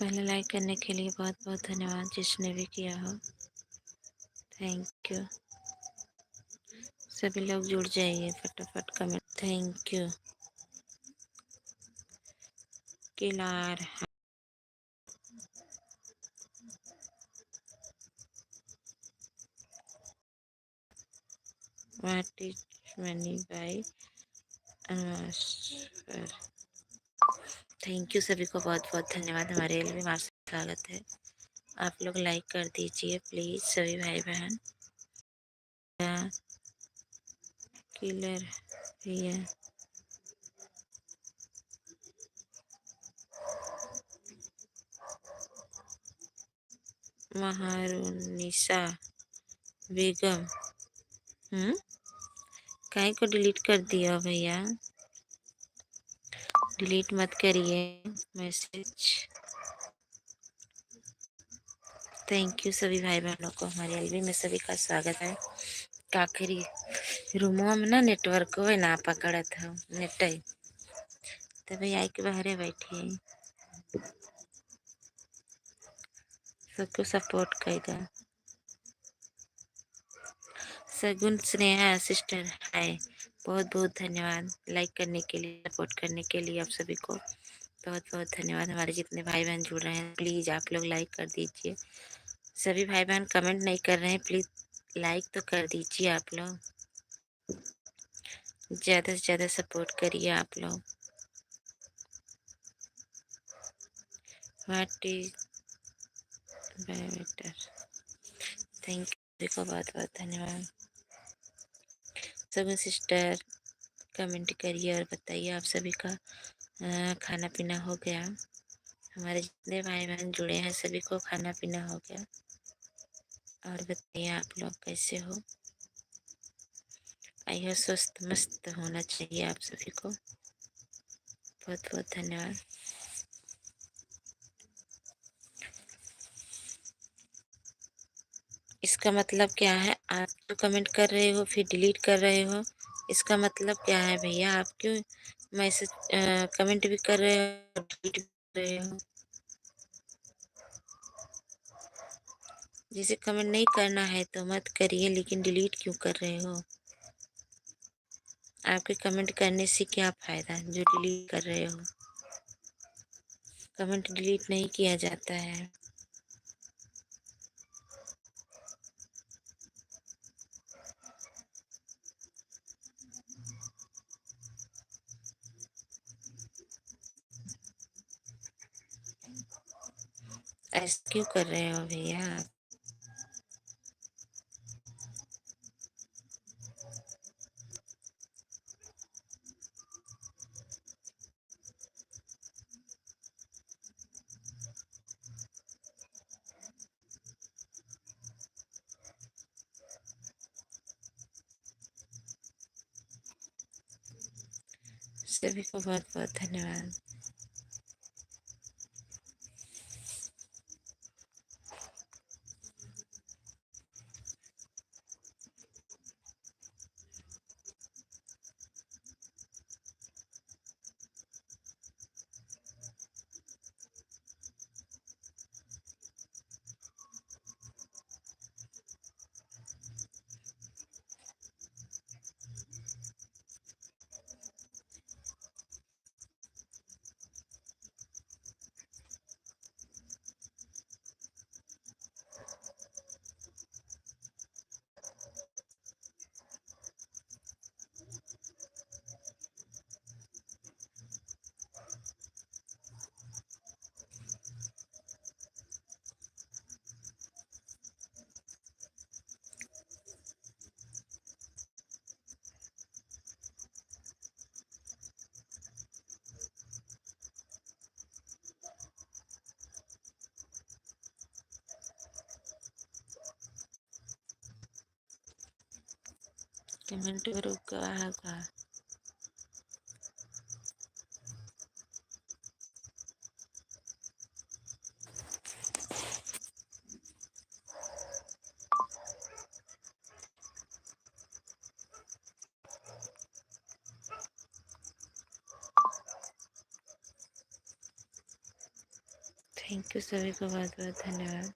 पहले लाइक करने के लिए बहुत बहुत धन्यवाद जिसने भी किया हो। Thank you. सभी लोग जुड़ जाइए फटाफट कमेंट। Thank you. किलार व्हाट इज मनी बाई अनुस्वर। थैंक यू सभी को बहुत बहुत धन्यवाद। हमारे एलवी मार से स्वागत है। आप लोग लाइक कर दीजिए प्लीज सभी भाई बहन। किलर भैया महारुनिसा बेगम काहे को डिलीट कर दिया भैया? डिलीट मत करिए मैसेज। थैंक यू सभी भाई बहनों को। हमारे एलवी में सभी का स्वागत है। काकरी रूमो में ना नेटवर्क हो ना पकड़त हो नेट तभी आई के बाहर बैठी सबको सपोर्ट करेगा। सगुन स्नेहा सिस्टर हाय, बहुत बहुत धन्यवाद लाइक करने के लिए, सपोर्ट करने के लिए। आप सभी को बहुत बहुत धन्यवाद। हमारे जितने भाई बहन जुड़ रहे हैं प्लीज आप लोग लाइक कर दीजिए। सभी भाई बहन कमेंट नहीं कर रहे हैं, प्लीज लाइक तो कर दीजिए आप लोग। ज्यादा से ज्यादा सपोर्ट करिए आप लोग। What is better. Thank you को बहुत बहुत धन्यवाद। सभी सिस्टर कमेंट करिए और बताइए आप सभी का खाना पीना हो गया। हमारे जितने भाई बहन जुड़े हैं सभी को खाना पीना हो गया। और बताइए आप लोग कैसे हो। आइए स्वस्थ मस्त होना चाहिए आप सभी को। बहुत बहुत धन्यवाद। इसका मतलब क्या है? आप जो कमेंट कर रहे हो फिर डिलीट कर रहे हो, इसका मतलब क्या है भैया? आप क्यों मैसेज कमेंट भी कर रहे हो डिलीट भी कर रहे हो? जिसे कमेंट नहीं करना है तो मत करिए, लेकिन डिलीट क्यों कर रहे हो? आपके कमेंट करने से क्या फायदा जो डिलीट कर रहे हो? कमेंट डिलीट नहीं किया जाता है। ऐसा क्यों कर रहे हो भैया? सभी को बहुत बहुत धन्यवाद। कमेंट करो का थैंक यू सभी को बहुत बहुत धन्यवाद।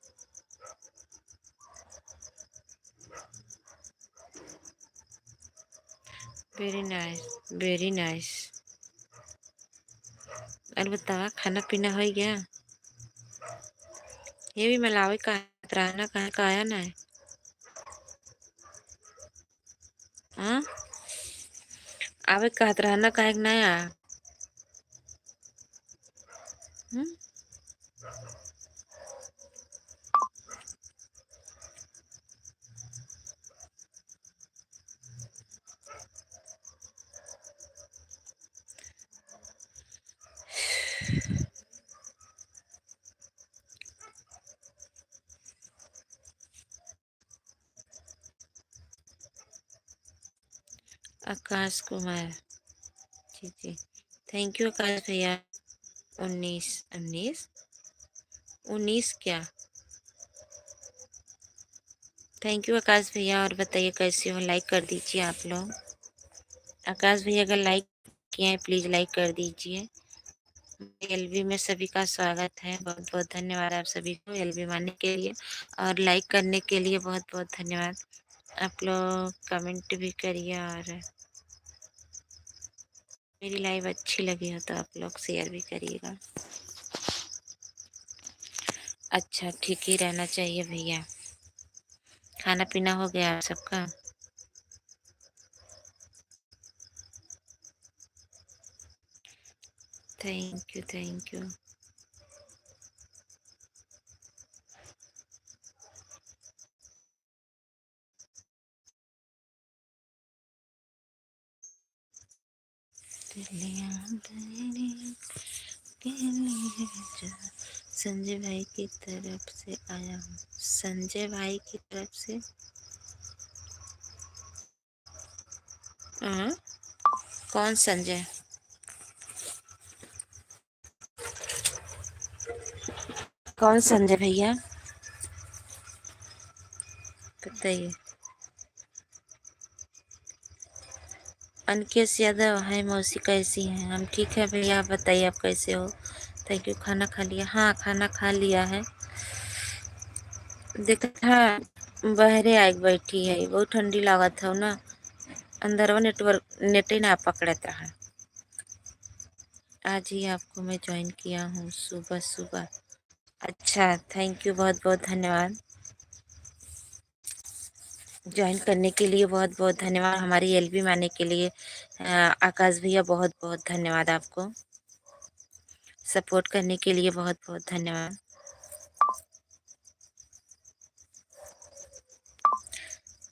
Very nice, very nice. और बतावा खाना पीना हो गया? ये भी मलावे का रहना कहाँ का आया ना है? हाँ, आवे कहत रहना का एक नया। हम्म? आकाश कुमार, जी जी, थैंक यू आकाश भैया। 19 19 19 क्या? थैंक यू आकाश भैया। और बताइए कैसे हो? लाइक कर दीजिए आप लोग। आकाश भैया अगर लाइक किए हैं प्लीज लाइक कर दीजिए। एलबी में सभी का स्वागत है। बहुत बहुत धन्यवाद आप सभी को एलबी मानने के लिए और लाइक करने के लिए बहुत बहुत धन्यवाद। आप लोग कमेंट भी करिए और मेरी लाइव अच्छी लगी हो तो आप लोग शेयर भी करिएगा। अच्छा, ठीक ही रहना चाहिए भैया। खाना पीना हो गया आप सबका? Thank you, thank you. Sanjay भाई की तरफ से आया हूँ। संजय भाई की तरफ से? हाँ, कौन संजय? कौन संजय भैया बताइए। अनकेश यादव, हाय मौसी कैसी हैं? हम ठीक है भैया, आप बताइए आप कैसे हो? Thank you. खाना खा लिया? हाँ खाना खा लिया है। देखा बहरे आग बैठी है, बहुत ठंडी लागत है ना। अंदरवा नेटवर्क नेट ही ना पकड़त रहा। आज ही आपको मैं ज्वाइन किया हूँ सुबह सुबह। अच्छा, थैंक यू, बहुत बहुत धन्यवाद। ज्वाइन करने के लिए बहुत बहुत धन्यवाद। हमारी एलबी में आने के लिए आकाश भैया बहुत बहुत धन्यवाद आपको। सपोर्ट करने के लिए बहुत बहुत धन्यवाद।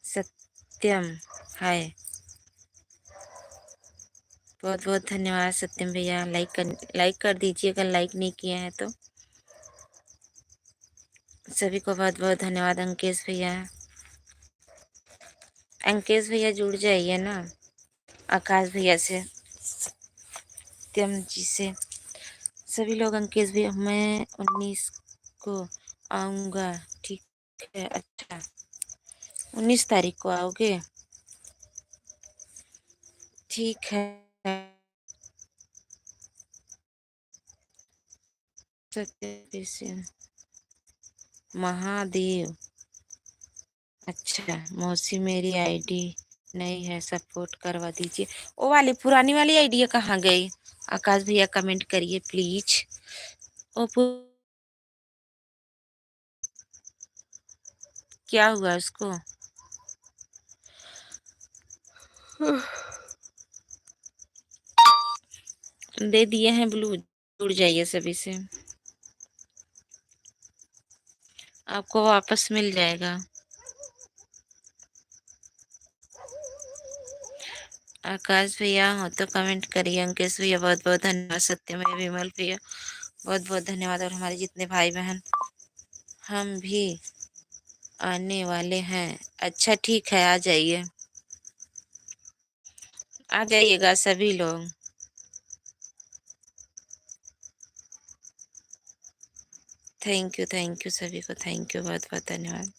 सत्यम, हाय, बहुत बहुत धन्यवाद सत्यम भैया। लाइक कर दीजिए अगर लाइक नहीं किए हैं तो। सभी को बहुत बहुत धन्यवाद। अंकेश भैया, अंकेश भैया जुड़ जाइए ना आकाश भैया से, सत्यम जी से। सभी लोग अंकेश भैया, मैं 19 को आऊँगा। ठीक है, अच्छा 19 तारीख को आओगे? ठीक है। महादेव, अच्छा मौसी मेरी आईडी नहीं है, सपोर्ट करवा दीजिए। वो वाली पुरानी वाली आईडी कहाँ गई? आकाश भैया कमेंट करिए प्लीज। ओ क्या हुआ उसको? दे दिए हैं ब्लू, जुड़ जाइए सभी से, आपको वापस मिल जाएगा। आकाश भैया हो तो कमेंट करिए। अंकेश भैया बहुत बहुत धन्यवाद। सत्यम विमल भैया बहुत बहुत धन्यवाद। और हमारे जितने भाई बहन, हम भी आने वाले हैं। अच्छा ठीक है, आ जाइए, आ जाइएगा सभी लोग। थैंक यू सभी को, थैंक यू, बहुत बहुत धन्यवाद।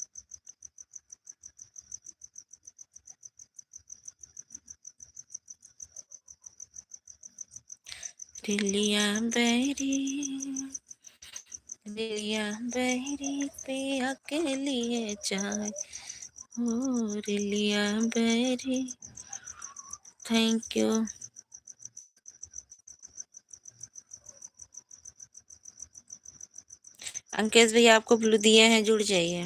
दिलिया बैरी रिलिया बहरी पिया के लिए चाय हो, रिलिया बहरी। Thank you. अंकेश भैया आपको ब्लू दिए हैं, जुड़ जाइए।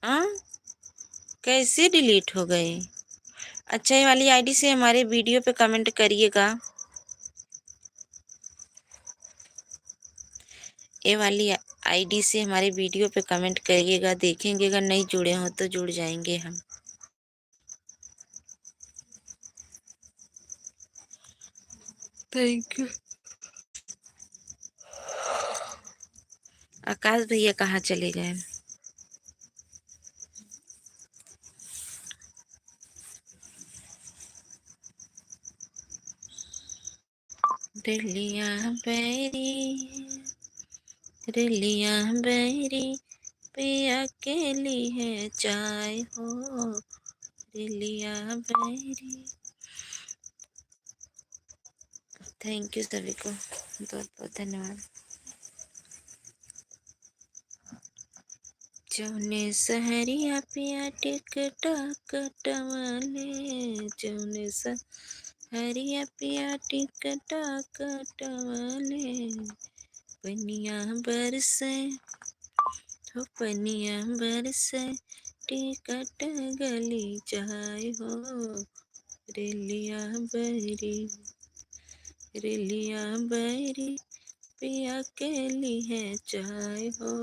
हाँ, कैसे डिलीट हो गए? अच्छा, ये वाली आईडी से हमारे वीडियो पे कमेंट करिएगा। ये वाली आईडी से हमारे वीडियो पे कमेंट करिएगा, देखेंगे अगर नहीं जुड़े हो तो जुड़ जाएंगे हम। Thank you. आकाश भैया कहाँ चले गए? रिलिया बैरी, रिलिया बैरी पिया के लिए चाय हो, रिलिया बैरी। थैंक यू सभी को, बहुत बहुत धन्यवाद। जौने सहरिया पिया टिकटा कटवाले, जौने सहरिया पिया टिकटा कटवाले, पनिया बरसे हो, पनिया बरसे टिकट गली जाए हो, रेलिया बहरी, रेलिया बहरी पिया के लिए चाय हो,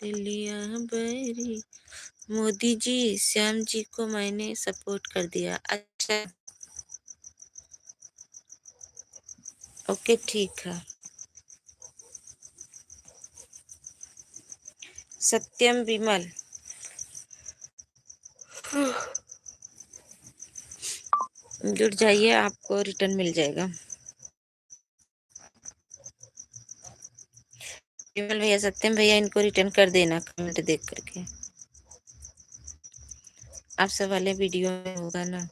रेलिया बहरी। मोदी जी, श्याम जी को मैंने सपोर्ट कर दिया। अच्छा, ओके ठीक है। सत्यम विमल, जुड़ जाइए, आपको रिटर्न मिल जाएगा। विमल भैया, सत्यम भैया, इनको रिटर्न कर देना कमेंट देख करके। आप सब वाले वीडियो में होगा ना।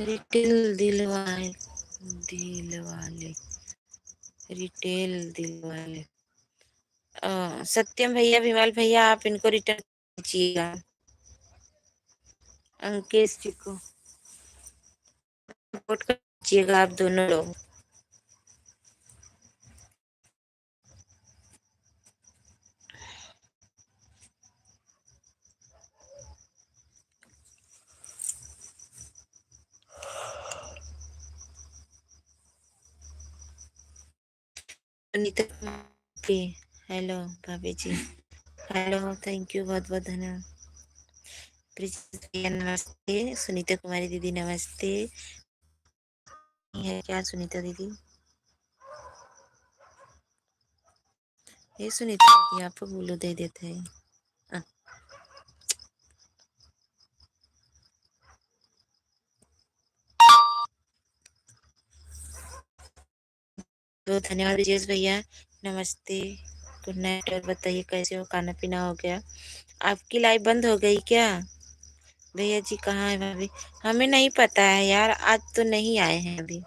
रिटेल दिल वाले, दिल वाले, रिटेल दिल वाले। सत्यम भैया, विमल भैया, आप इनको रिटर्न कीजिएगा। अंकेश जी को सपोर्ट कीजिएगा आप दोनों लोग। सुनीता जी, हेलो भाभी जी, हेलो, थैंक यू, बहुत बहुत धन्यवाद। भैया नमस्ते, सुनीता कुमारी दीदी नमस्ते। है क्या सुनीता दीदी? ये सुनीता दीदी आपको बोलो दे देते हैं। तो धन्यवाद ब्रिजेश भैया, नमस्ते, गुड नाइट। और बताइए कैसे हो, खाना पीना हो गया? आपकी लाइव बंद हो गई क्या? भैया जी कहाँ है भाभी? हमें नहीं पता है यार, आज तो नहीं आए हैं अभी।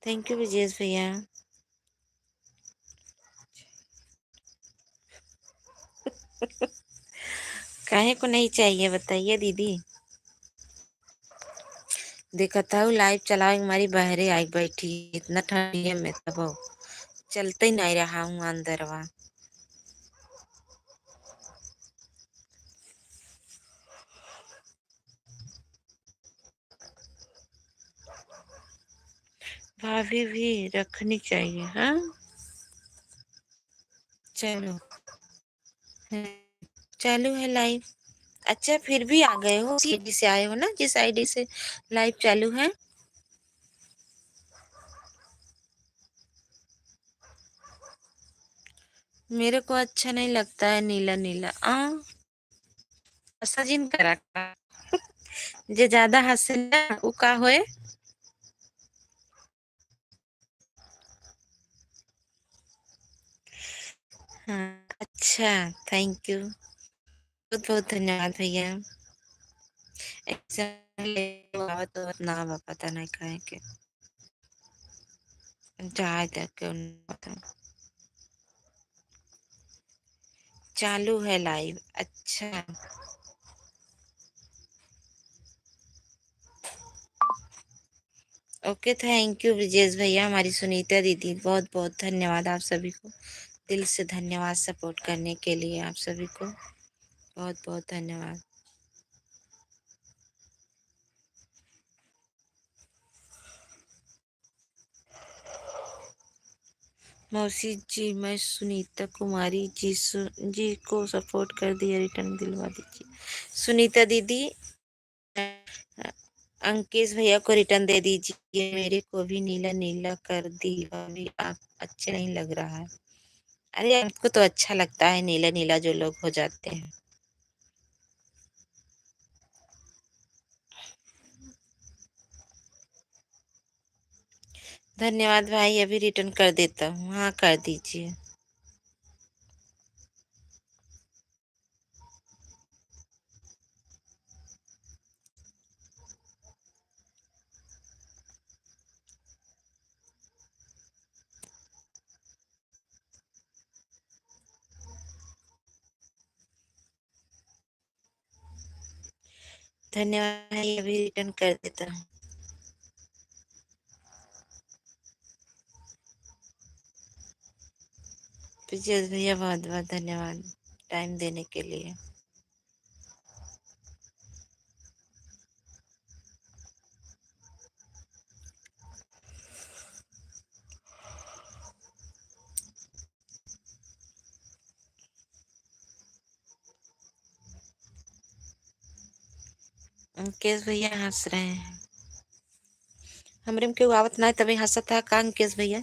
थैंक यू ब्रिजेश भैया। काहे को नहीं चाहिए बताइए दीदी? देखा था वो लाइव चला, हमारी बहरे आई बैठी, इतना ठंडी है मैं तब चलते ही नहीं रहा हूँ अंदर वहाँ। भाभी भी रखनी चाहिए। हाँ, चलो, है, चालू है लाइव। अच्छा, फिर भी आ गए हो, उसी आईडी से आए हो ना जिस आईडी से लाइव चालू है। मेरे को अच्छा नहीं लगता है नीला नीला आ सजिन करा का। जे ज्यादा हंसे ना उ का होए। हाँ अच्छा, थैंक यू, बहुत बहुत धन्यवाद भैया। एग्जाम ले आवत आवत ना बा पता नहीं काहे के जाए तक के पता। चालू है लाइव, अच्छा। ओके, थैंक यू ब्रिजेश भैया, हमारी सुनीता दीदी, बहुत बहुत धन्यवाद आप सभी को, दिल से धन्यवाद सपोर्ट करने के लिए आप सभी को, बहुत बहुत धन्यवाद। मौसी जी, मैं सुनीता कुमारी जी जी को सपोर्ट कर दिया, रिटर्न दिलवा दीजिए। सुनीता दीदी, अंकेश भैया को रिटर्न दे दीजिए, मेरे को भी नीला नीला कर दी, अभी आप अच्छे नहीं लग रहा है। अरे आपको तो अच्छा लगता है नीला नीला जो लोग हो जाते हैं। धन्यवाद भाई, अभी रिटर्न कर देता हूँ, हाँ कर दीजिए। धन्यवाद भाई, अभी रिटर्न कर देता हूँ। विजय भैया, बहुत बहुत धन्यवाद टाइम देने के लिए। अंकेश भैया हंस रहे हैं, हमरे में क्यों आवत ना है तभी हंसत था का अंकेश भैया।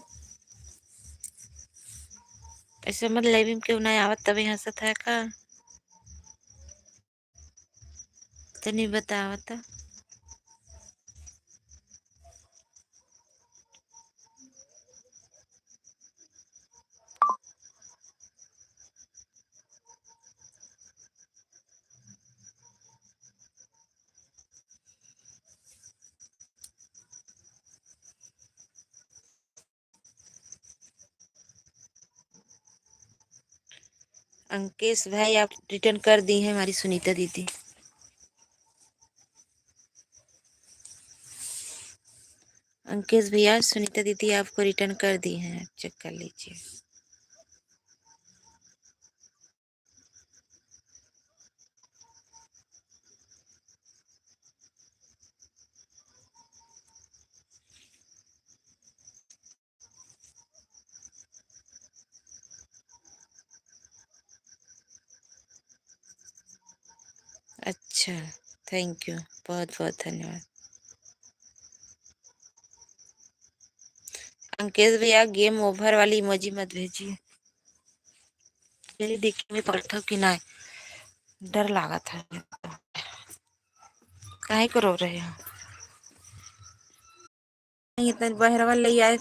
ऐसे मत लाइव में क्यों ना आवत तभी हंसत है का, तो नहीं बतावत। अंकेश भाई, आप रिटर्न कर दी है हमारी सुनीता दीदी। अंकेश भैया, सुनीता दीदी आपको रिटर्न कर दी है, चेक कर लीजिए। अच्छा, थैंक यू, बहुत बहुत धन्यवाद। अंकेश भैया, गेम ओवर वाली इमोजी मत भेजिए, मेरी देखने में पड़ता कि ना, डर लगा था। काहे को रो रहे हो। नहीं, इतना बहरवा ले आए।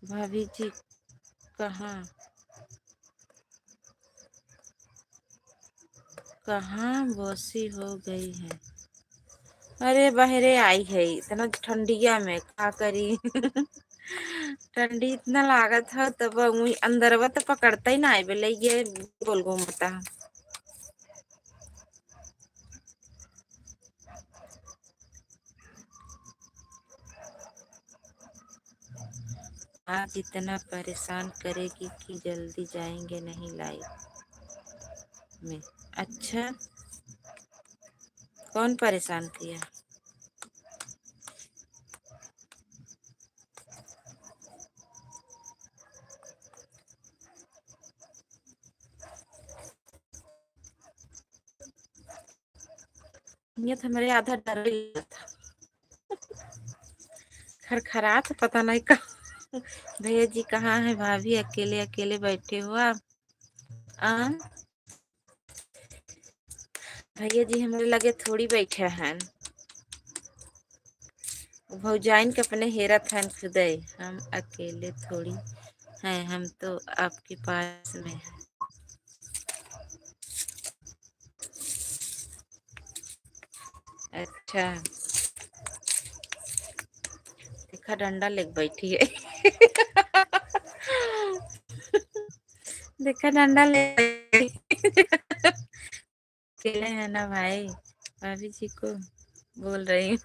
भाभी जी कहाँ कहाँ बसी हो गई है। अरे बहरे आई है इतना ठंडिया में का करी। ठंडी इतना लागत है तब अंदरवा तो पकड़ता ही ना है बेले ये गोल घूमता। आज इतना परेशान करेगी कि जल्दी जाएंगे नहीं लाइफ में। अच्छा, कौन परेशान किया। तबीयत हमारे आधा डर ही लगा था। खरखरा तो पता नहीं कहाँ। भैया जी कहाँ है? भाभी अकेले अकेले बैठे हो आप? आ भैया जी हमारे लगे थोड़ी बैठे हैं। भौजाइन के अपने हेरत हैं खुदे। हम अकेले थोड़ी हैं, हम तो आपके पास में हैं। अच्छा, देखा डंडा लेके बैठी है। देखा डंडा ले अकेले है ना भाई? भाभी जी को बोल रही हूँ।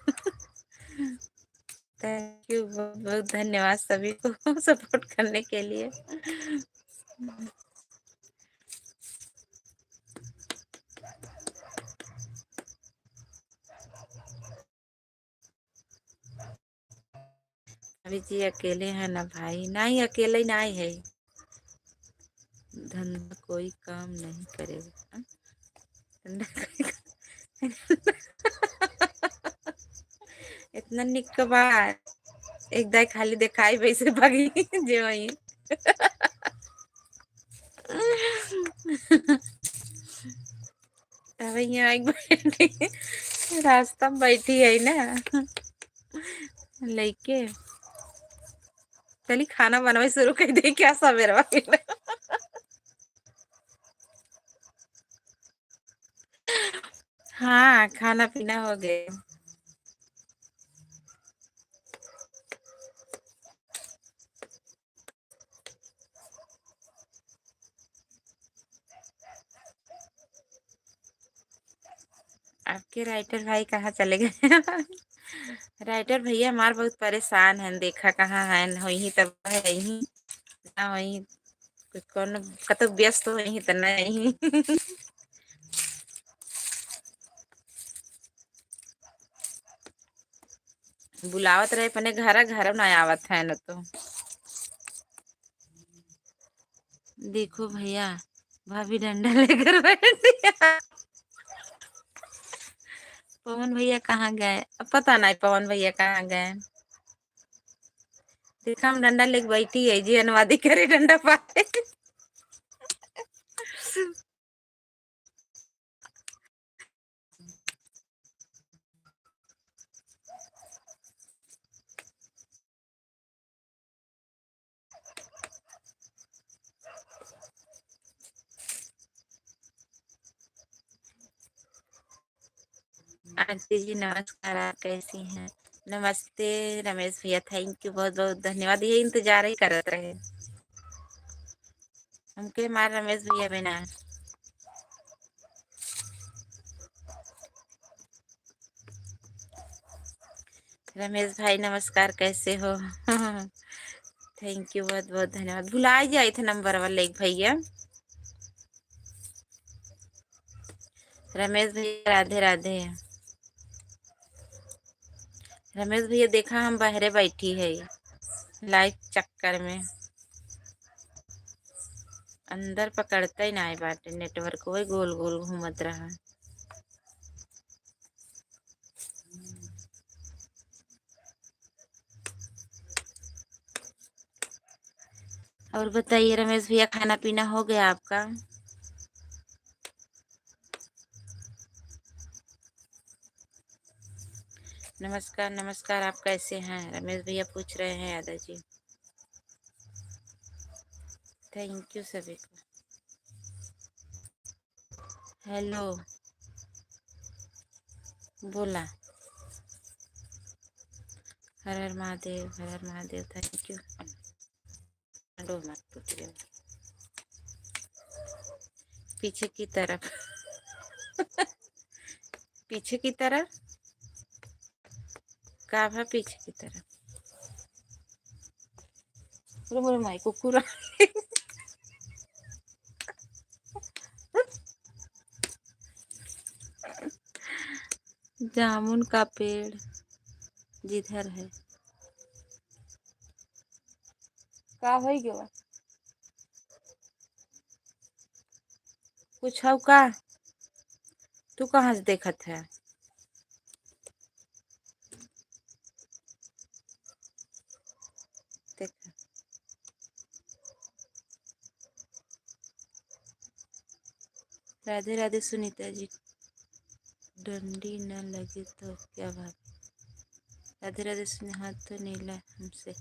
थैंक यू, बहुत बहुत धन्यवाद सभी को सपोर्ट करने के लिए। भाभी जी अकेले है ना भाई? नहीं अकेले नहीं है। धंधा कोई काम नहीं करेगा। हाँ? धंधा कोई इतना निक बात एक दाई खाली दिखाई वैसे भागी जे वही। अब यहाँ एक बैठी रास्ता में बैठी है ना लेके। चली खाना बनवाई शुरू कर दे क्या सवेरा? हाँ खाना पीना हो गया। आपके राइटर भाई कहाँ चले गए? राइटर भैया हमारे बहुत परेशान हैं, देखा कहाँ है? वही तब है यही ना वही। कौन कतो व्यस्त हो यही तो नहीं। बुलावत रहे अपने घर घर ना आवत है न तो। देखो भैया भाभी डंडा लेकर बैठी है। पवन भैया कहाँ गए? अब पता नहीं पवन भैया कहाँ गए। देखा हम डंडा लेके बैठी है जी, अनुवादी करे डंडा पाते। आंटी जी नमस्कार, आप कैसी हैं? नमस्ते रमेश भैया, थैंक यू, बहुत बहुत धन्यवाद। ये इंतजार ही करत रहे हमके मार रमेश भैया बिना। रमेश भाई नमस्कार, कैसे हो? थैंक यू, बहुत बहुत धन्यवाद। भुला जाए थे नंबर वाले एक भैया। रमेश भैया राधे राधे। रमेश भैया देखा हम बाहरे बैठी है लाइव चक्कर में। अंदर पकड़ता ही ना है बाटे नेटवर्क, वही गोल गोल घूमत रहा। और बताइए रमेश भैया, खाना पीना हो गया आपका? नमस्कार नमस्कार, आप कैसे हैं? रमेश भैया पूछ रहे हैं यादव जी। थैंक यू सभी को। हेलो बोला। हर हर महादेव, हर हर महादेव, थैंक यू। मत पूछिए। पीछे की तरफ। पीछे की तरफ का भा पीछे की तरफ। बोलो माई कुकुर। जामुन का पेड़ जिधर है का हो गया कुछ हो का? तू कहाँ से देखत है? राधे राधे सुनीता जी। डंडी न लगे तो क्या बात। राधे राधे सुनी। हाथ तो नीला हमसे,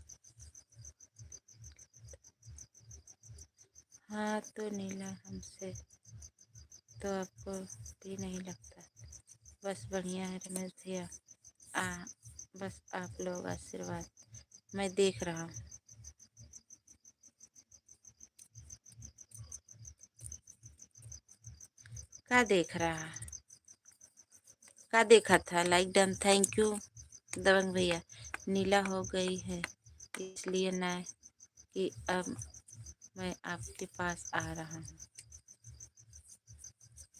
हाथ तो नीला हमसे तो आपको भी नहीं लगता। बस बढ़िया है रमेश भैया। आ बस आप लोग आशीर्वाद। मैं देख रहा हूँ। क्या देख रहा, क्या देखा था? लाइक डन, थैंक यू दबंग भैया। नीला हो गई है इसलिए ना कि अब मैं आपके पास आ रहा हूँ।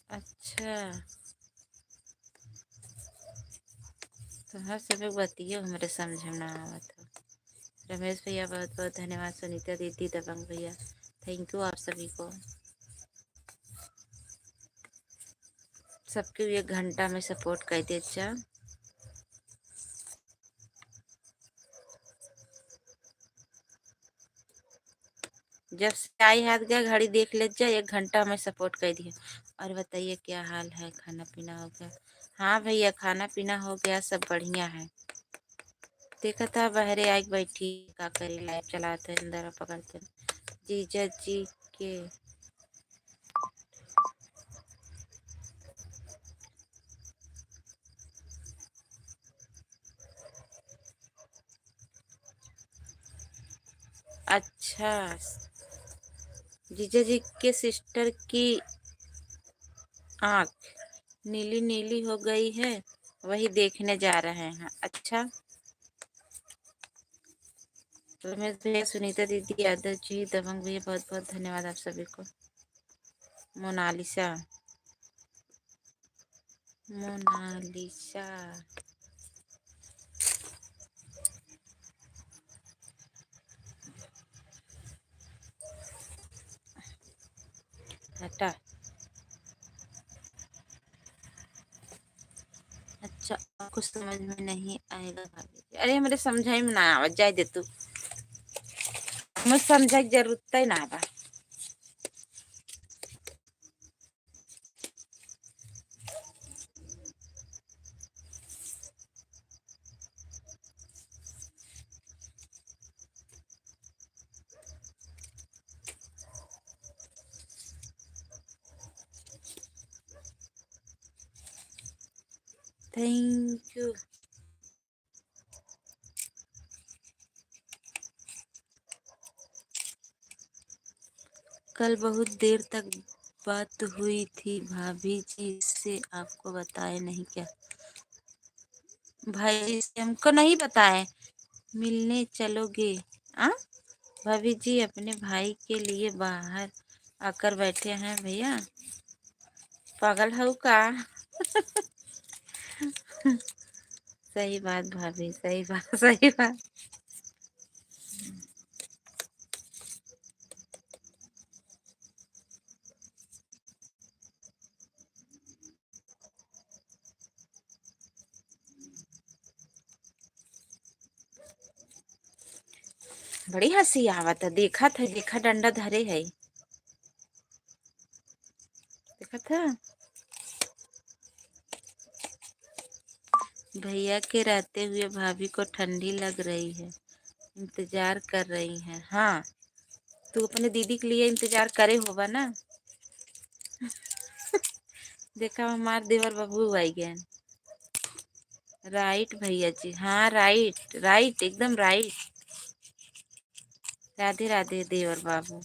अच्छा, तो हर समय बतियो हमारे समझ में ना आवत हो। रमेश भैया बहुत बहुत धन्यवाद। सुनीता दीदी, दबंग भैया, थैंक यू आप सभी को। सबके 1 घंटा में सपोर्ट कर दे। अच्छा, जब से आई हाथ गया घड़ी देख ले जा, 1 घंटा में सपोर्ट कर दिया। और बताइए क्या हाल है? खाना पीना हो गया? हाँ भैया, खाना पीना हो गया, सब बढ़िया है। देखा था बहरे आग बैठी का करे, लाइव चलाते अंदर पकड़ते जीजा जी के। अच्छा, जीजा जी के सिस्टर की आँख नीली नीली हो गई है, वही देखने जा रहे हैं। अच्छा, रमेश भैया, सुनीता दीदी, यादव जी, दबंग भैया, बहुत बहुत धन्यवाद आप सभी को। मोनालिसा, मोनालिसा, हटा। अच्छा, आपको समझ में नहीं आएगा भाभी जी। अरे मेरे समझाई में ना आवाज जाए दे तू। मैं समझा की जरूरत ही ना बा। Thank you. कल बहुत देर तक बात हुई थी भाभी जी से, आपको बताए नहीं क्या? भाई जी से हमको नहीं बताए। मिलने चलोगे? आ भाभी जी अपने भाई के लिए बाहर आकर बैठे हैं भैया। पागल हो का? सही बात भाभी, सही बात, सही बात। बड़ी हंसी आवत है। देखा था, देखा डंडा धरे है। देखा था भैया के रहते हुए भाभी को ठंडी लग रही है, इंतजार कर रही है। हाँ, तू अपने दीदी के लिए इंतजार करे होगा ना। देखा हमार देवर बाबू आई गए। राइट भैया जी, हाँ राइट राइट, एकदम राइट। राधे राधे देवर बाबू।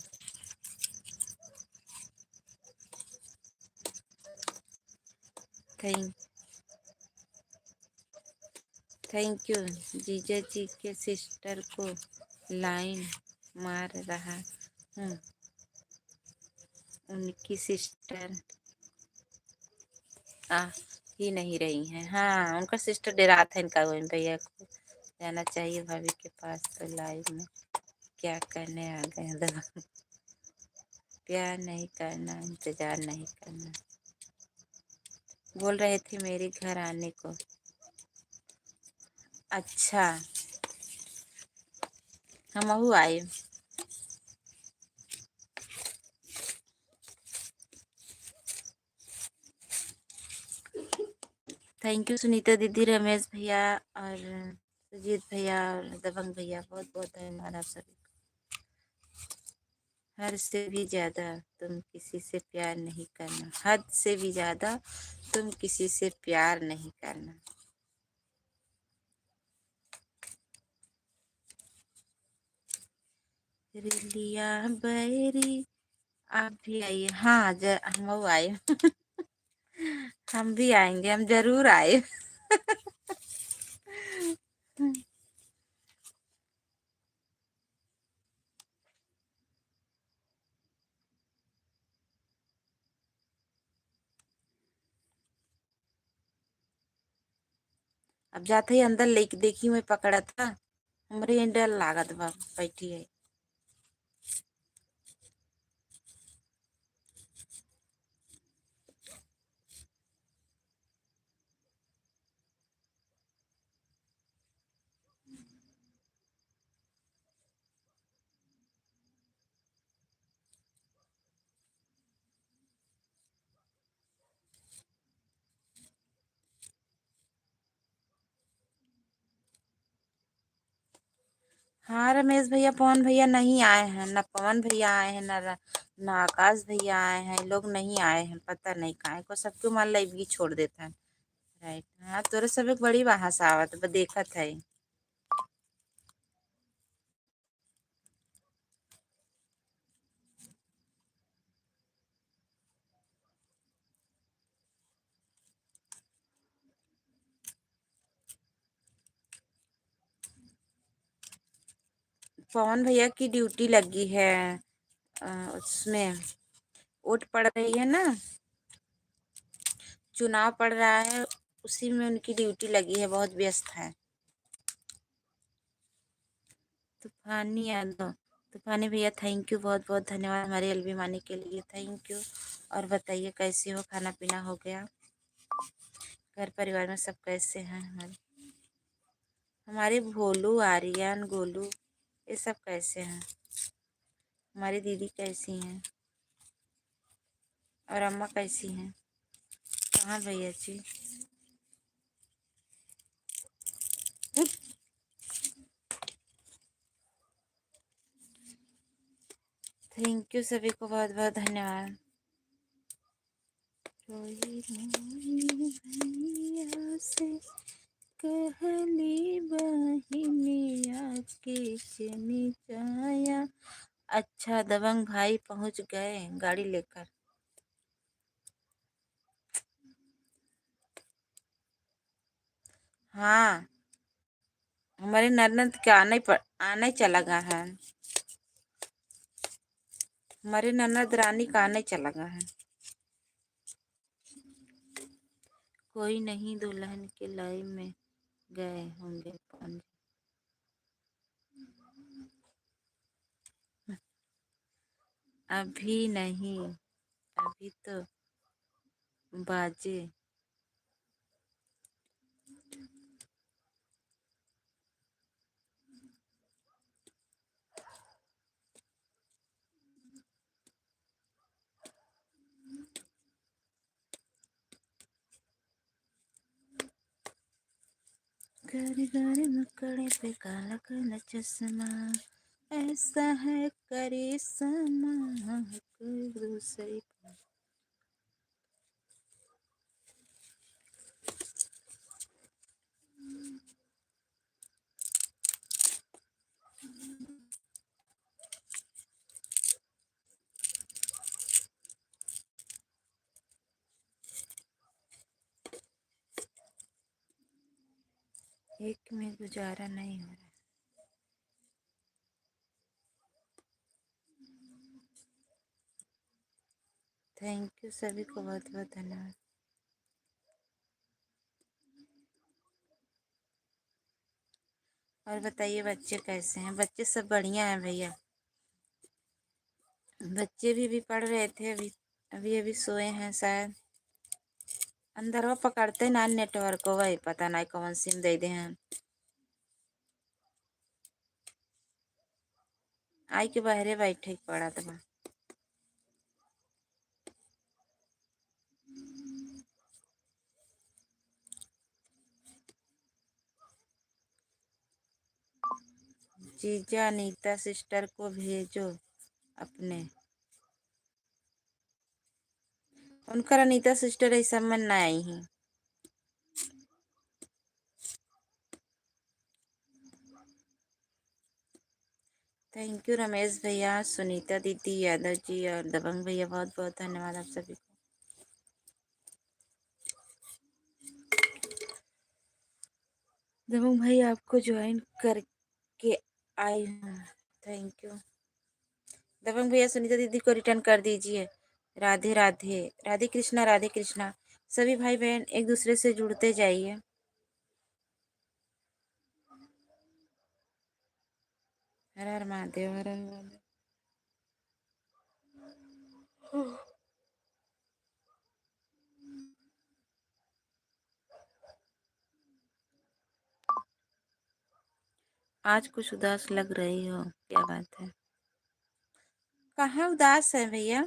Thank thank you. जीजा जी के सिस्टर को लाइन मार रहा हूँ। उनकी सिस्टर आ ही नहीं रही हैं। हाँ, उनका सिस्टर डराता है इनका भैया को। जाना चाहिए भाभी के पास। तो लाइव में क्या करने आ गए हैं? प्यार नहीं करना, इंतजार नहीं करना। बोल रहे थे मेरे घर आने को। अच्छा, हम आए। थैंक यू सुनीता दीदी, रमेश भैया और सुजीत भैया और दबंग भैया, बहुत बहुत धन्यवाद आप सभी। हद से भी ज्यादा तुम किसी से प्यार नहीं करना, हद से भी ज्यादा तुम किसी से प्यार नहीं करना। रिलिया बैरी, आप भी आइए। हाँ हम आए। हम भी आएंगे, हम जरूर आए। अब जाते ही अंदर लेके देखी मैं पकड़ा था, हमरे डर लागत बा बैठी है। हाँ रमेश भैया, पवन भैया नहीं आए हैं, ना पवन भैया आए हैं, ना आकाश भैया आए हैं, लोग नहीं आए हैं, पता नहीं काहे को सबके मन लाइव भी छोड़ देता है। राइट, हाँ तोरे सब एक बड़ी बहास आवत देखत है। पवन भैया की ड्यूटी लगी है, उसमें वोट पड़ रही है ना, चुनाव पड़ रहा है, उसी में उनकी ड्यूटी लगी है, बहुत व्यस्त है। तूफानी यादव, तूफानी भैया थैंक यू, बहुत बहुत धन्यवाद हमारे एलबी मानी के लिए, थैंक यू। और बताइए कैसे हो, खाना पीना हो गया? घर परिवार में सब कैसे हैं? हमारे भोलू, आर्यन, गोलू, ये सब कैसे हैं? हमारी दीदी कैसी हैं? और अम्मा कैसी हैं? कहाँ भैया जी? थैंक यू सभी को, बहुत बहुत धन्यवाद। भैया से कहली बहिनिया के चनी चाया। अच्छा दबंग भाई पहुंच गए गाड़ी लेकर। हाँ, हमारे ननद के आने चला गया है। हमारे ननद रानी का आने चला गया है। कोई नहीं, दुल्हन के लाइन में गए होंगे पानी। अभी नहीं, अभी तो बाजे। घर घर मकड़े पे काला काला चश्मा, ऐसा है करिश्मा कोई दूसरी। एक में गुजारा नहीं हो रहा। थैंक यू सभी को, बहुत बहुत धन्यवाद। और बताइए बच्चे कैसे हैं? बच्चे सब बढ़िया हैं भैया। बच्चे भी पढ़ रहे थे, अभी अभी अभी सोए हैं शायद। अंदर वो पकड़ते ना नेटवर्क, वही पता नहीं कौन सिम दे दे हैं। आई के बहरे बैठे पड़ा था। जीजा नीता सिस्टर को भेजो अपने। उनका नीता सिस्टर ऐसा मन ना आई ही। थैंक यू रमेश भैया, सुनीता दीदी, यादव जी और दबंग भैया, बहुत बहुत धन्यवाद आप सभी को। दबंग भाई आपको ज्वाइन करके आई हूँ, थैंक यू। दबंग भैया सुनीता दीदी को रिटर्न कर दीजिए। राधे राधे, राधे कृष्णा, राधे कृष्णा। सभी भाई बहन एक दूसरे से जुड़ते जाइए। हर हर महादेव, हर हर महादेव। आज कुछ उदास लग रही हो, क्या बात है? कहाँ उदास है भैया?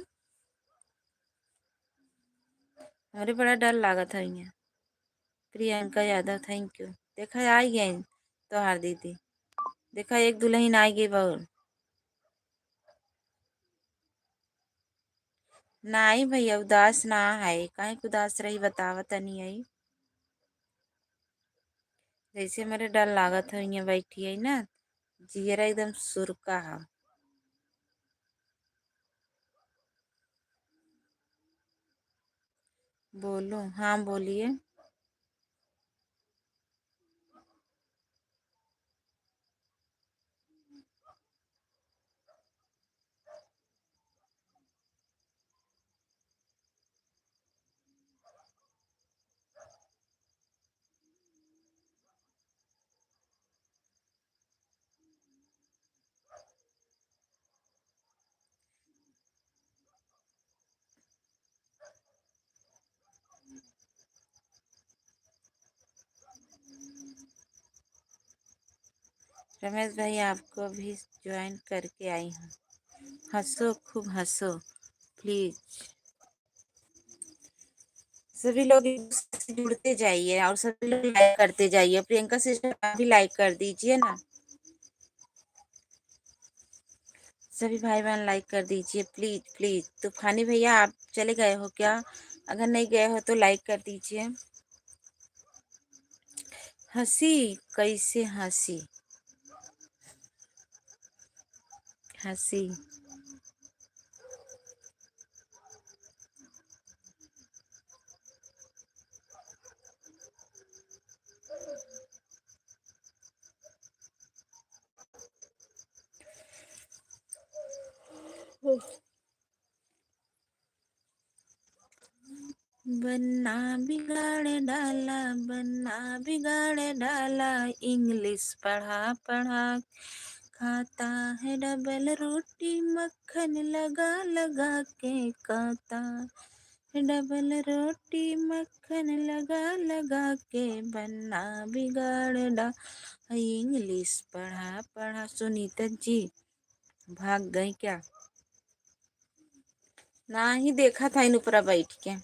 मुझे बड़ा डर लगा था यहाँ। Priyanka Yadav, thank you. देखा आई गई तो हार दीदी, देखा एक दुल्हन आई गई बहु। नहीं भैया उदास ना है, काहे के उदास रही बतावा तनी आई। जैसे मेरे डर लागत है यहाँ बैठी है ना, जियरा एकदम सुरका है। बोलो, हाँ बोलिए। रमेश भाई आपको भी ज्वाइन करके आई हूँ। हंसो, खूब हंसो प्लीज। सभी लोग एक दूसरे से जुड़ते जाइए और सभी लोग लाइक करते जाइए। प्रियंका सिस्टर आप भी लाइक कर दीजिए ना। सभी भाई बहन लाइक कर दीजिए प्लीज प्लीज। तूफानी भैया आप चले गए हो क्या? अगर नहीं गए हो तो लाइक कर दीजिए। हंसी, कैसे हंसी? हंसी। बन्ना बिगाड़ डाला, बन्ना बिगाड़ डाला, इंग्लिश पढ़ा पढ़ा खाता है डबल रोटी मक्खन लगा लगा के खाता है डबल रोटी मक्खन लगा लगा के बन्ना बिगाड़ डाला, इंग्लिश पढ़ा पढ़ा। सुनीता जी भाग गई क्या? ना ही देखा था इन ऊपर बैठ के।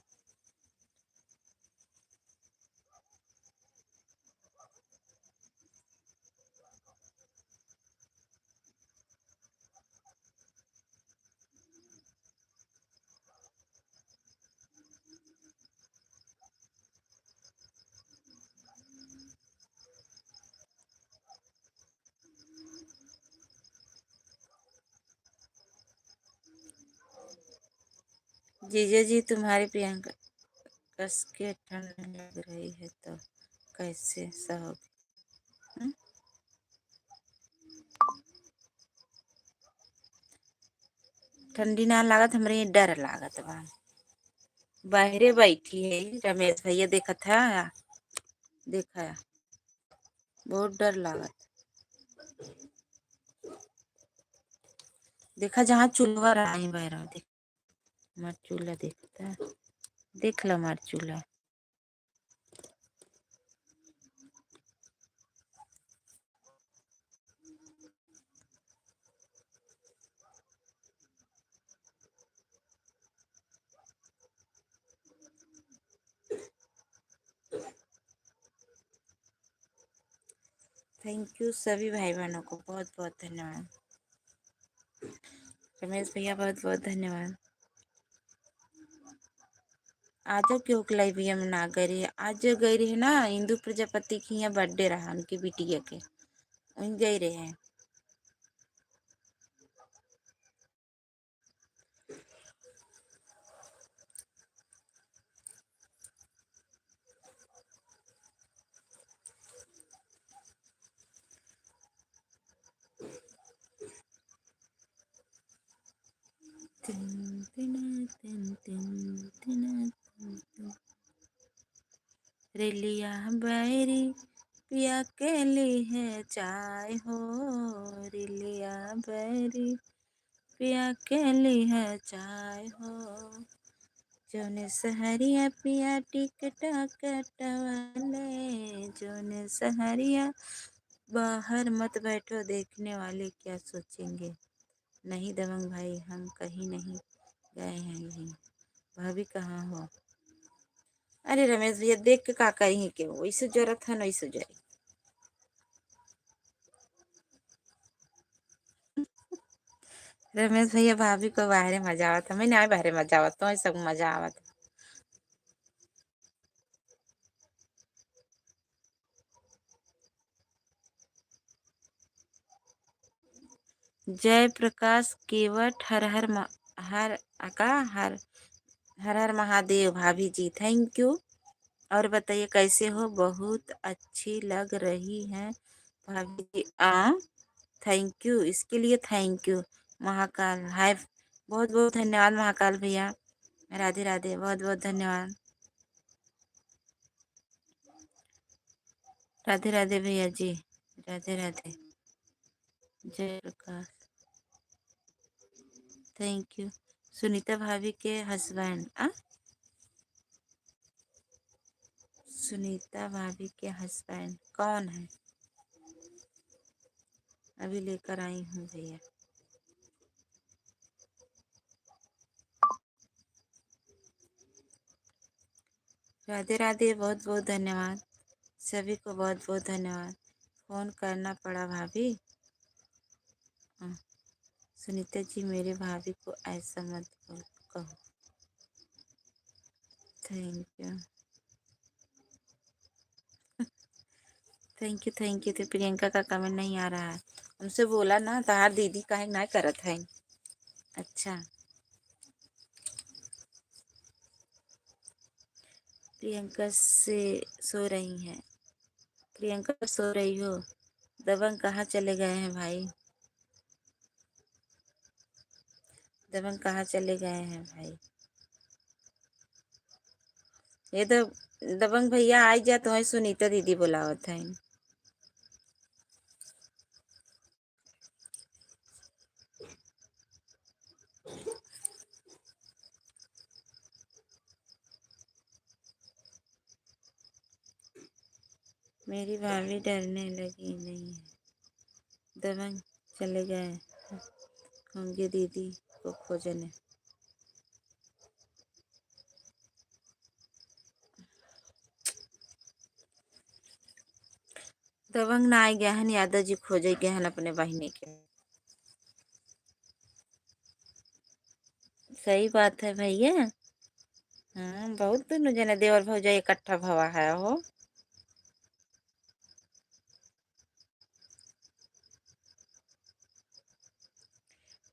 जीजा जी तुम्हारी प्रियंका कस के ठंड लग रही है तो कैसे सहोगे? हम्म? ठंडी ना लागत, हमरे ये डर लागत बा। बाहरे बैठी है रमेश भैया, देखा था, देखा, बहुत डर लागत। देखा जहाँ चूल्हा रहा है बहरा, देख हमार चूल्हा देखता, देख लो हमार चूल्हा। थैंक यू सभी भाई बहनों को, बहुत बहुत धन्यवाद। रमेश भैया बहुत बहुत धन्यवाद। आज क्यों कलाई भैया में ना गई रही, आज गई रही है ना, इंदु प्रजापति की यहाँ बर्थडे रहा उनकी बिटिया के, उन गई रहे हैं। रेलिया बैरी पिया के ली है चाय हो, रेलिया बैरी पिया के ली है चाय हो, जोने सहरिया पिया टिकट कटवाले, जोने सहरिया बाहर मत बैठो, देखने वाले क्या सोचेंगे। नहीं दबंग भाई, हम कहीं नहीं गए हैं, यहीं। भाभी कहाँ हो? अरे रमेश भैया देख के का करी के वैसे जरूरत है, वैसे जाए। रमेश भैया भाभी को बाहरे मजा आवत, मैं ना बाहरे मजा आवत, तो सब मजा आवत। जय प्रकाश केवट, हर हर हर का हर हर हर महादेव। भाभी जी थैंक यू। और बताइए कैसे हो? बहुत अच्छी लग रही है भाभी जी। थैंक यू, इसके लिए थैंक यू। महाकाल हाय, बहुत बहुत धन्यवाद महाकाल भैया। राधे राधे, बहुत बहुत धन्यवाद। राधे राधे भैया जी, राधे राधे। जय प्रकाश, थैंक यू। सुनीता भाभी के हस्बैंड, सुनीता भाभी के हस्बैंड कौन है? अभी लेकर आई हूँ भैया। राधे राधे, बहुत बहुत धन्यवाद सभी को, बहुत बहुत धन्यवाद। फोन करना पड़ा भाभी। हाँ, सुनीता जी मेरे भाभी को ऐसा मत कहो। Thank you, thank you, thank you. तो प्रियंका का कमेंट नहीं आ रहा है, उनसे बोला ना तार दीदी काहे ना करत है। अच्छा, प्रियंका से सो रही हैं? प्रियंका सो रही हो? दबंग कहाँ चले गए हैं भाई? दबंग कहाँ चले गए हैं भाई? ये तो दबंग भैया आई जा तो सुनीता दीदी बुलावत है। मेरी भाभी डरने लगी नहीं है, दबंग चले गए होंगे दीदी को खोजने। दबंग ना आई गया हन, यादव जी खोजे गए हन अपने बहिनी के। सही बात है भैया। हाँ, बहुत दोनों जने देवर भौजाई इकट्ठा भवा है हो।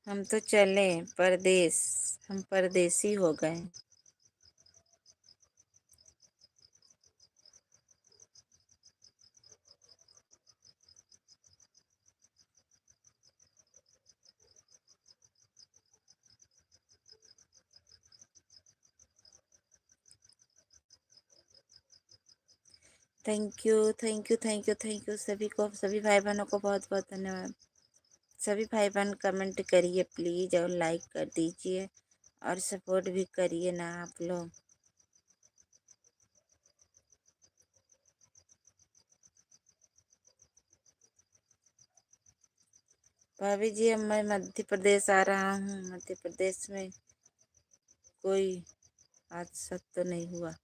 हम तो चले परदेश, हम परदेसी हो गए। Thank you, thank you, thank you, thank you सभी को, सभी भाई बहनों को बहुत बहुत धन्यवाद। सभी भाई बहन कमेंट करिए प्लीज, और लाइक कर दीजिए, और सपोर्ट भी करिए ना आप लोग। भाभी जी अब मैं मध्य प्रदेश आ रहा हूँ, मध्य प्रदेश में कोई हादसा तो नहीं हुआ?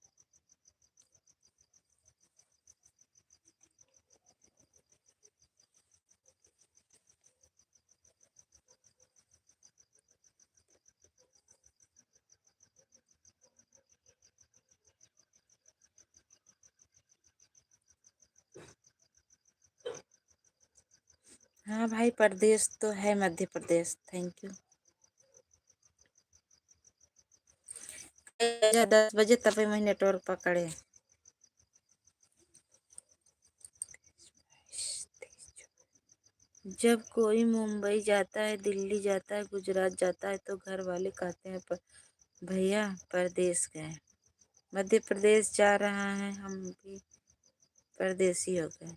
हाँ भाई, प्रदेश तो है मध्य प्रदेश। Thank you. 10 बजे तभी मैं नेटवर्क पकड़े। जब कोई मुंबई जाता है, दिल्ली जाता है, गुजरात जाता है तो घर वाले कहते हैं भैया परदेश गए। मध्य प्रदेश जा रहा है, हम भी परदेसी हो गए।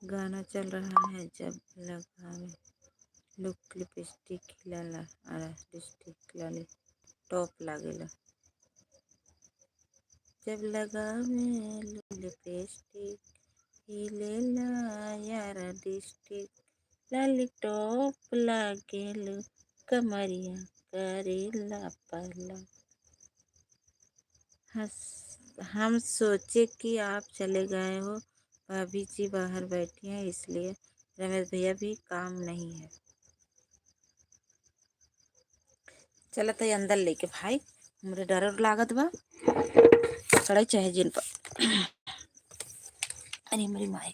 गाना चल रहा है जब लगावे लुक लिपस्टिक खिलाला लिपस्टिक लाले टॉप लागेला। जब लगावे लुक लिपस्टिक हिलेला यारा डिस्टिक लाली टॉप लागेल कमरिया करेला पहला। हम सोचे कि आप चले गए हो, भाभी जी बाहर बैठी हैं इसलिए। रमेश भैया भी काम नहीं है। चला तो अंदर लेके भाई, हमरे डर लागत बा, पकड़े चाहे जिन पर। अरे मेरी माए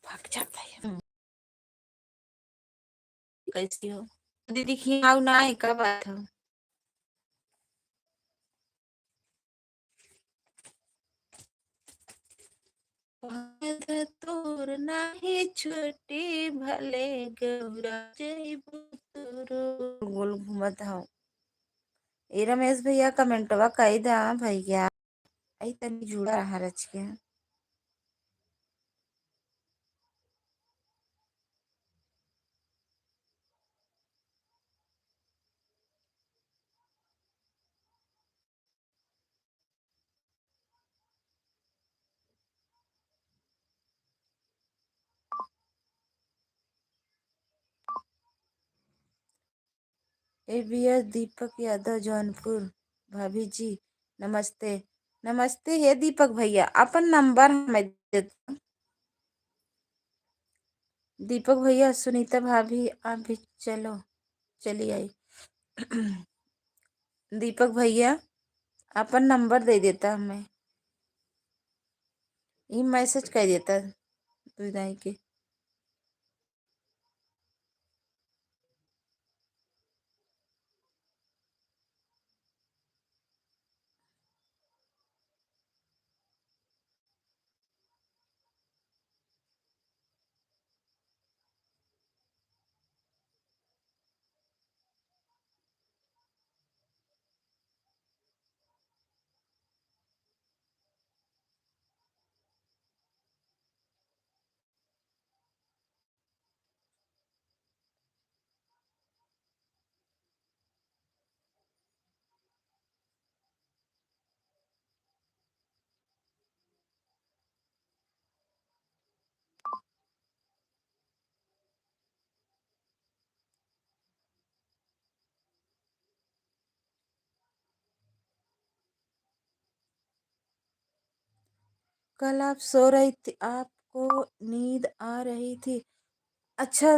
भाग जाता है। कैसी हो दीदी? खियाऊ ना है का बात हो? तोर नाही छोटी भले गौरा जइबू तोरो गोल घूमत हूँ। ए रमेश भैया कमेंटवा कही दा भैया। आई तनी जुड़ा रहा रच के। ए भैया दीपक यादव जौनपुर। भाभी जी नमस्ते। नमस्ते हे दीपक भैया, अपन नंबर हमें दे दो। दीपक भैया सुनीता भाभी आप भी चलो, चली आई। दीपक भैया अपन नंबर दे देता हमें, ये मैसेज कर देता दुदाई के। कल आप सो रही थी, आपको नींद आ रही थी। अच्छा,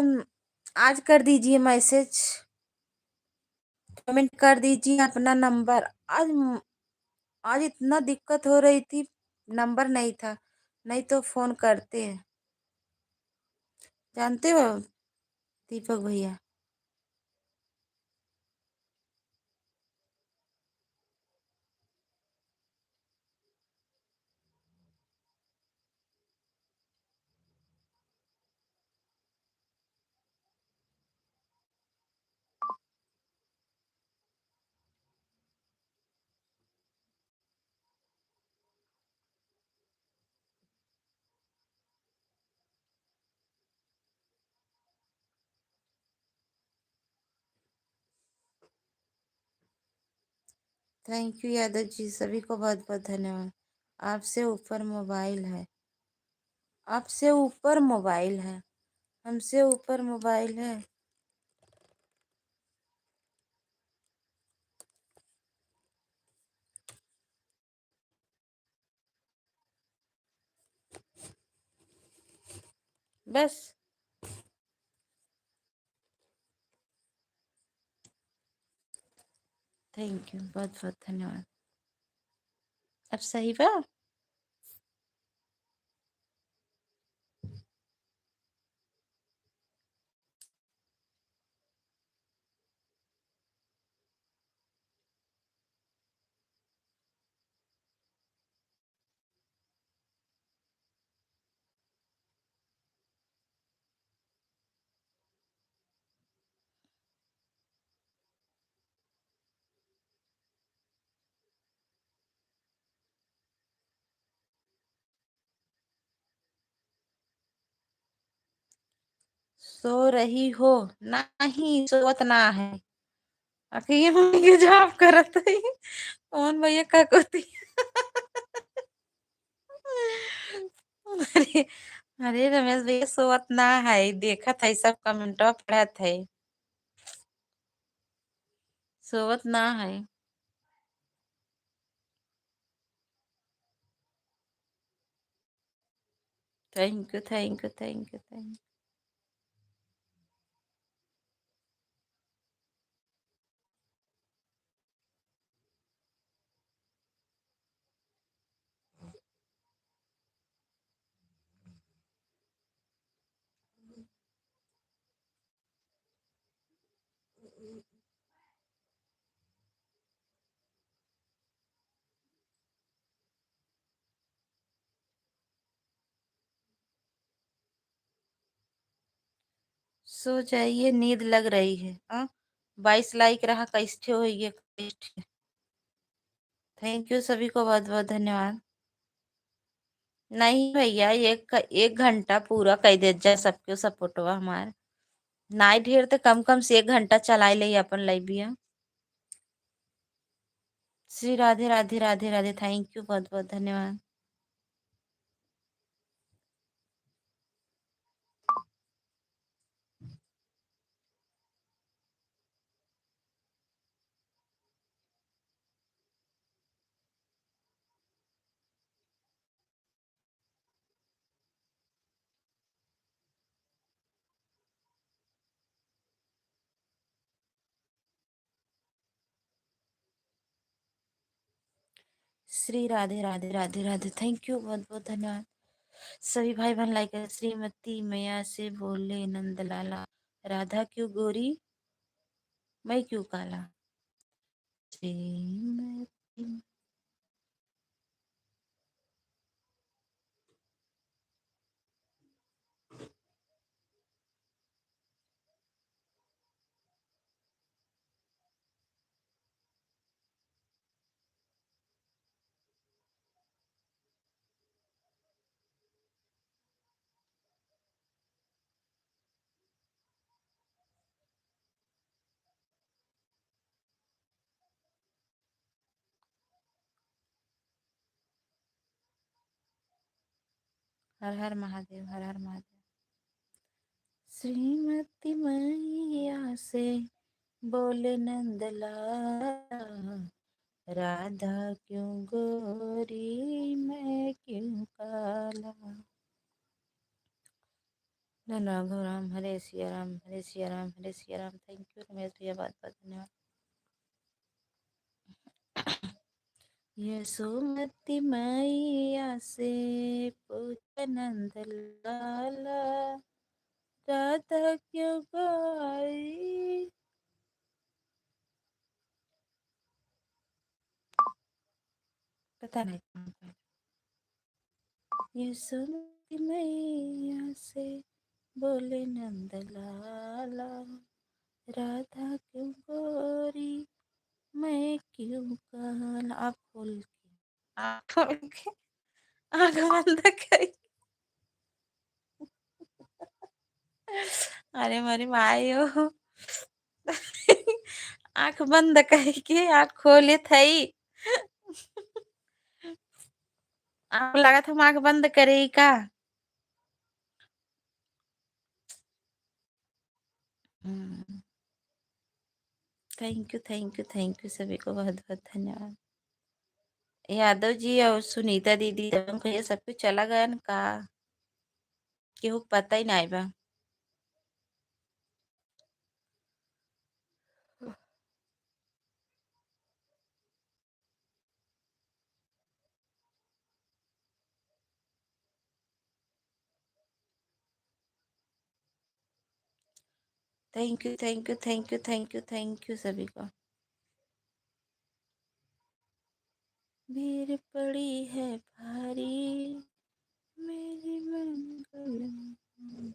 आज कर दीजिए मैसेज, कमेंट कर दीजिए अपना नंबर। आज आज इतना दिक्कत हो रही थी, नंबर नहीं था, नहीं तो फोन करते हैं। जानते हो दीपक भैया? थैंक यू यादव जी, सभी को बहुत बहुत धन्यवाद। आपसे ऊपर मोबाइल है, आपसे ऊपर मोबाइल है, हमसे ऊपर मोबाइल है। बस। थैंक यू, बहुत बहुत धन्यवाद। अब सही बा। सो रही हो? नहीं, सोवत ना है। आखिर ये जॉब करत है कौन भैया का कोती। अरे, अरे रमेश भैया सोवत ना है, देखत है सब कमेंटवा पढ़त है। सोवत ना है। Thank you, thank you, thank you, thank you. सो जाइए, नींद लग रही है। हाँ, 22 लाइक रहा, कैसे हो ये? थैंक यू, सभी को बहुत बहुत धन्यवाद। नहीं भैया, एक घंटा पूरा कह दे जा सबके सपोर्टवा हमार। नाइट ढेर तो कम कम से 1 घंटा चलाई ले अपन लाइबिया। श्री राधे राधे राधे राधे, थैंक यू, बहुत बहुत धन्यवाद। श्री राधे राधे राधे राधे, थैंक यू, बहुत बहुत धन्यवाद। सभी भाई बहन लाइक है। श्रीमती मैया से बोले नंदलाला, राधा क्यों गोरी, मैं क्यों काला। श्रीमती। हर हर महादेव, हर हर महादेव। श्रीमती मैया से बोले नंदलाला, राधा क्यों गोरी, मैं क्यों काला। धन्यवाद राम, हरे सिया राम, हरे सिया राम, हरे सिया राम। थैंक यू रमेश भैया, बहुत बहुत धन्यवाद। यशोमती मैया से पूछ नंद लाला, राधा क्यों गाई। पता नहीं कौन सा। यशोमती मैया से बोले नंद लाला, राधा क्यों गोरी, मैं क्यों काला। आप खोल के, आँख खोल के, आँख बंद करी। अरे मारी मायो। आँख बंद करके आँख खोले थई। आपको लगा था हम आँख बंद करें का? हुँ। थैंक यू सभी को बहुत-बहुत धन्यवाद। यादव जी और सुनीता दीदी तुमको ये सब कुछ चला गया न का? केहू के पता ही नाई बा। थैंक यू सभी को। भीड़ पड़ी है भारी मेरी मंगल।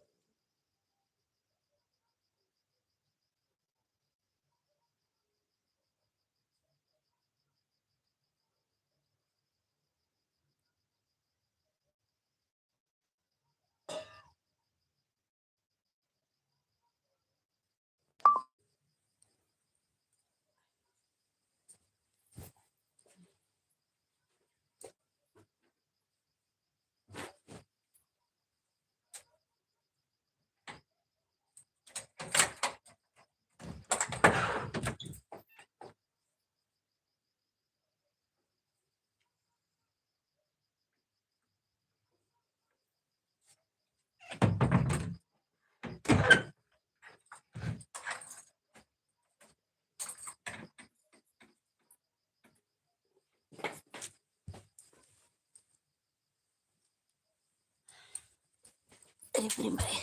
एवरीबॉडी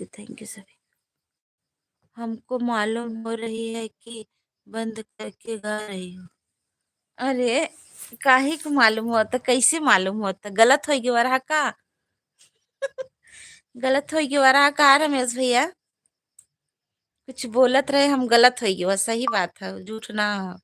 थैंक यू सभी। हमको मालूम हो रही है कि बंद करके गा रही हो। अरे काहे को मालूम होता? कैसे मालूम होता? गलत होई वरहा का? गलत होई वरहा का रमेश भैया? कुछ बोलत रहे हम गलत होई वह सही बात है, झूठ ना हो।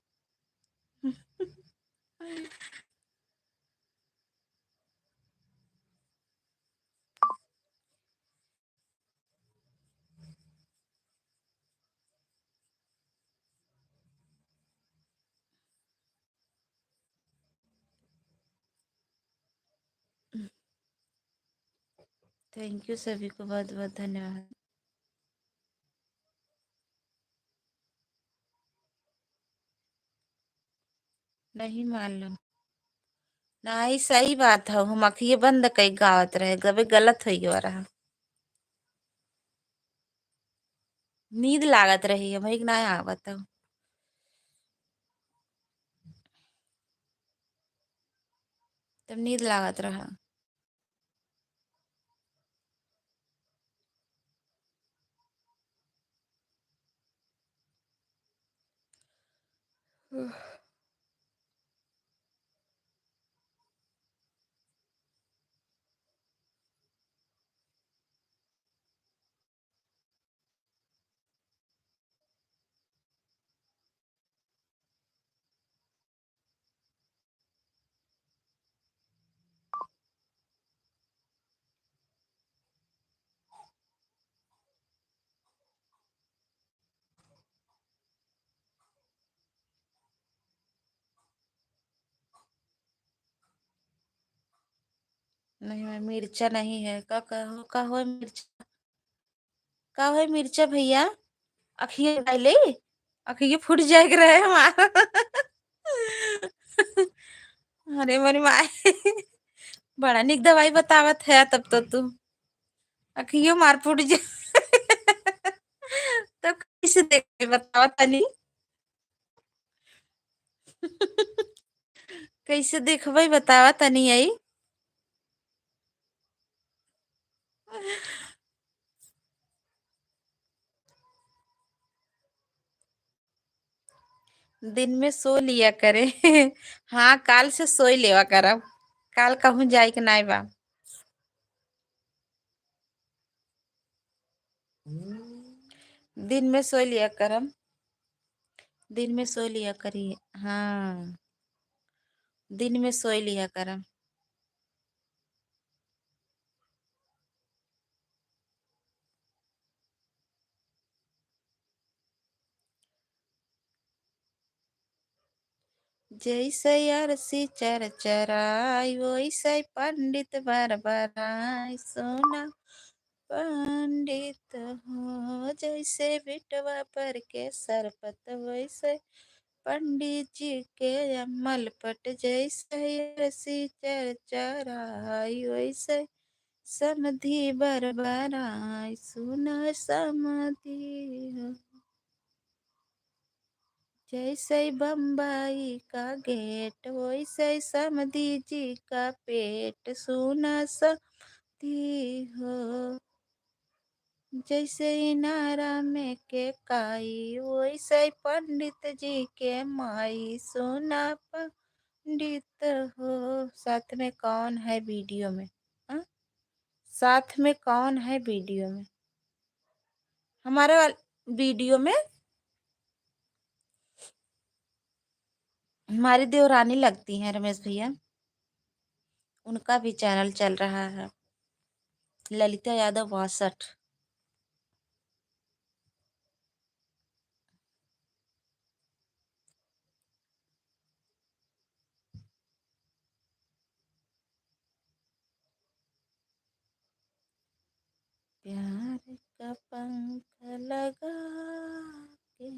थैंक यू सभी को बहुत-बहुत धन्यवाद। नहीं मालूम। नहीं सही बात है, हम अखिए बंद कई गावत रहे कभी गलत होई वरहा। नींद लागत रही है भाई ना आवत हो। तब नींद लागत रहा। नहीं मैं मिर्चा नहीं है का हो मिर्चा? का हो मिर्चा भैया? अखिए डाले अखिए फूट जाए के रहे हमारा। अरे मोरी माए बड़ा निक दवाई बतावत है तब तो तू अखियो मार फूट जा। तब कैसे देख बतावा तनी। कैसे देखबै बतावा तनी आई। दिन में सो लिया करे। हाँ काल से सोई लेवा करब। काल कहूँ जाए के नाई बा। दिन में सो लिया करम। दिन में सो लिया करिए हाँ। दिन में सोई लिया करम। जैसे अरसी चरचराई वैसे पंडित बरबराई सोना पंडित हो। जैसे बिटवा पर के सरपत वैसे पंडित जी के अमल पट। जैसे अरसी चरचराई वैसे समधि बरबराई सुना समधि हो। जैसे बम्बई का गेट वैसे समधी जी का पेट सुना समधी हो। जैसे इनारा में के काई वैसे पंडित जी के माई सुना पंडित हो। साथ में कौन है वीडियो में? हाँ? साथ में कौन है वीडियो में? हमारे वीडियो में हमारी देवरानी लगती हैं रमेश भैया। उनका भी चैनल चल रहा है, ललिता यादव 62। प्यार का पंख लगा के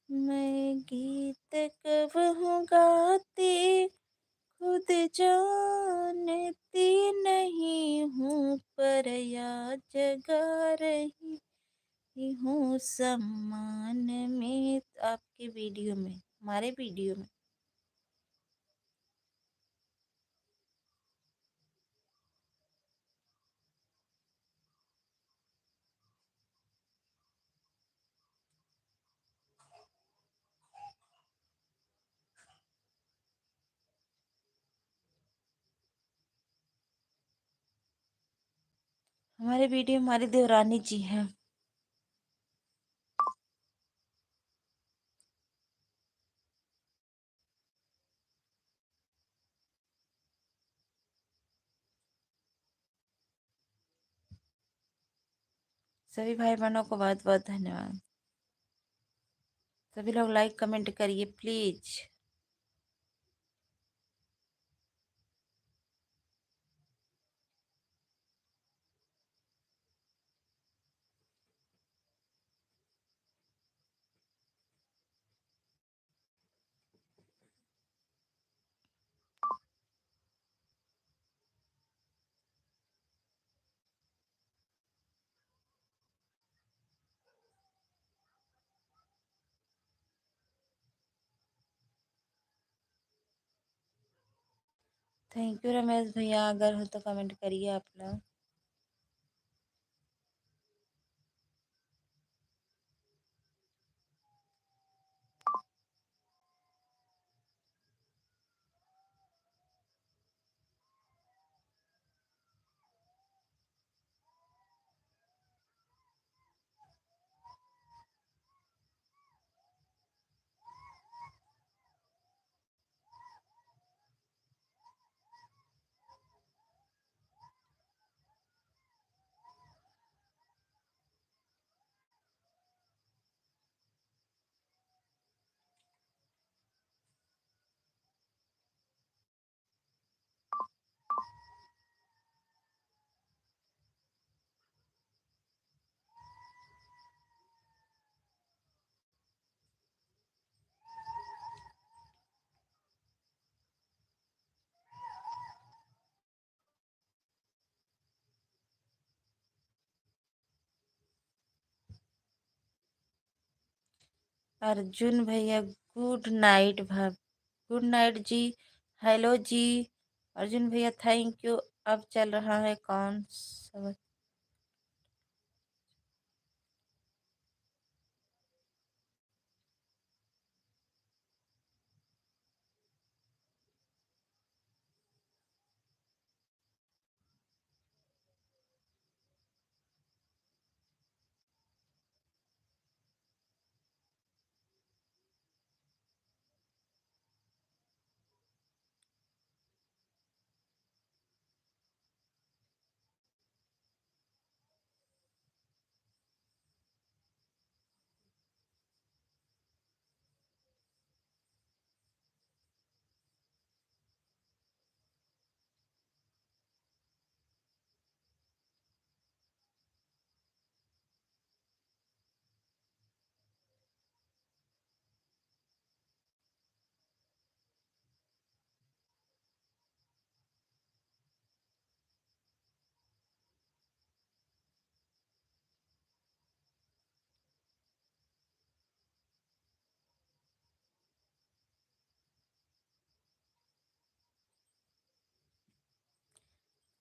मैं गीत कब हूँ गाती खुद जानती नहीं हूँ पर या जगा रही हूँ सम्मान में। आपके वीडियो में, हमारे वीडियो में हमारे वीडियो हमारी देवरानी जी हैं। सभी भाई बहनों को बहुत बहुत धन्यवाद। सभी लोग लाइक कमेंट करिए प्लीज। थैंक यू रमेश भैया, अगर हो तो कमेंट करिए आप लोग। अर्जुन भैया गुड नाइट भाभी, गुड नाइट जी। हेलो जी अर्जुन भैया, थैंक यू। अब चल रहा है कौन सा?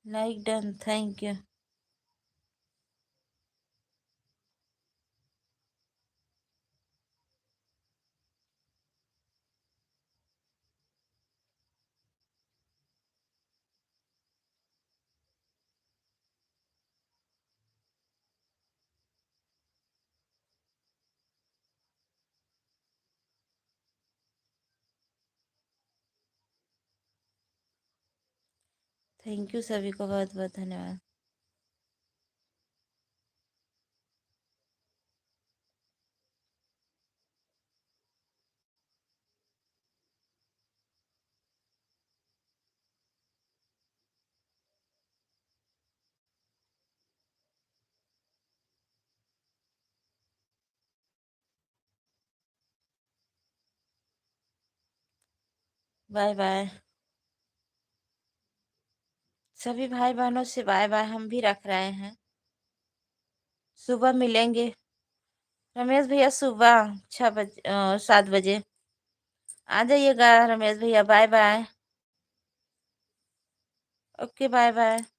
Like done, thank you. Thank you सभी को, बहुत बहुत धन्यवाद। बाय बाय सभी भाई बहनों से, बाय बाय, हम भी रख रहे हैं। सुबह मिलेंगे रमेश भैया, सुबह 6 बजे, 7 बजे आ जाइएगा रमेश भैया। Bye bye. Okay, bye bye.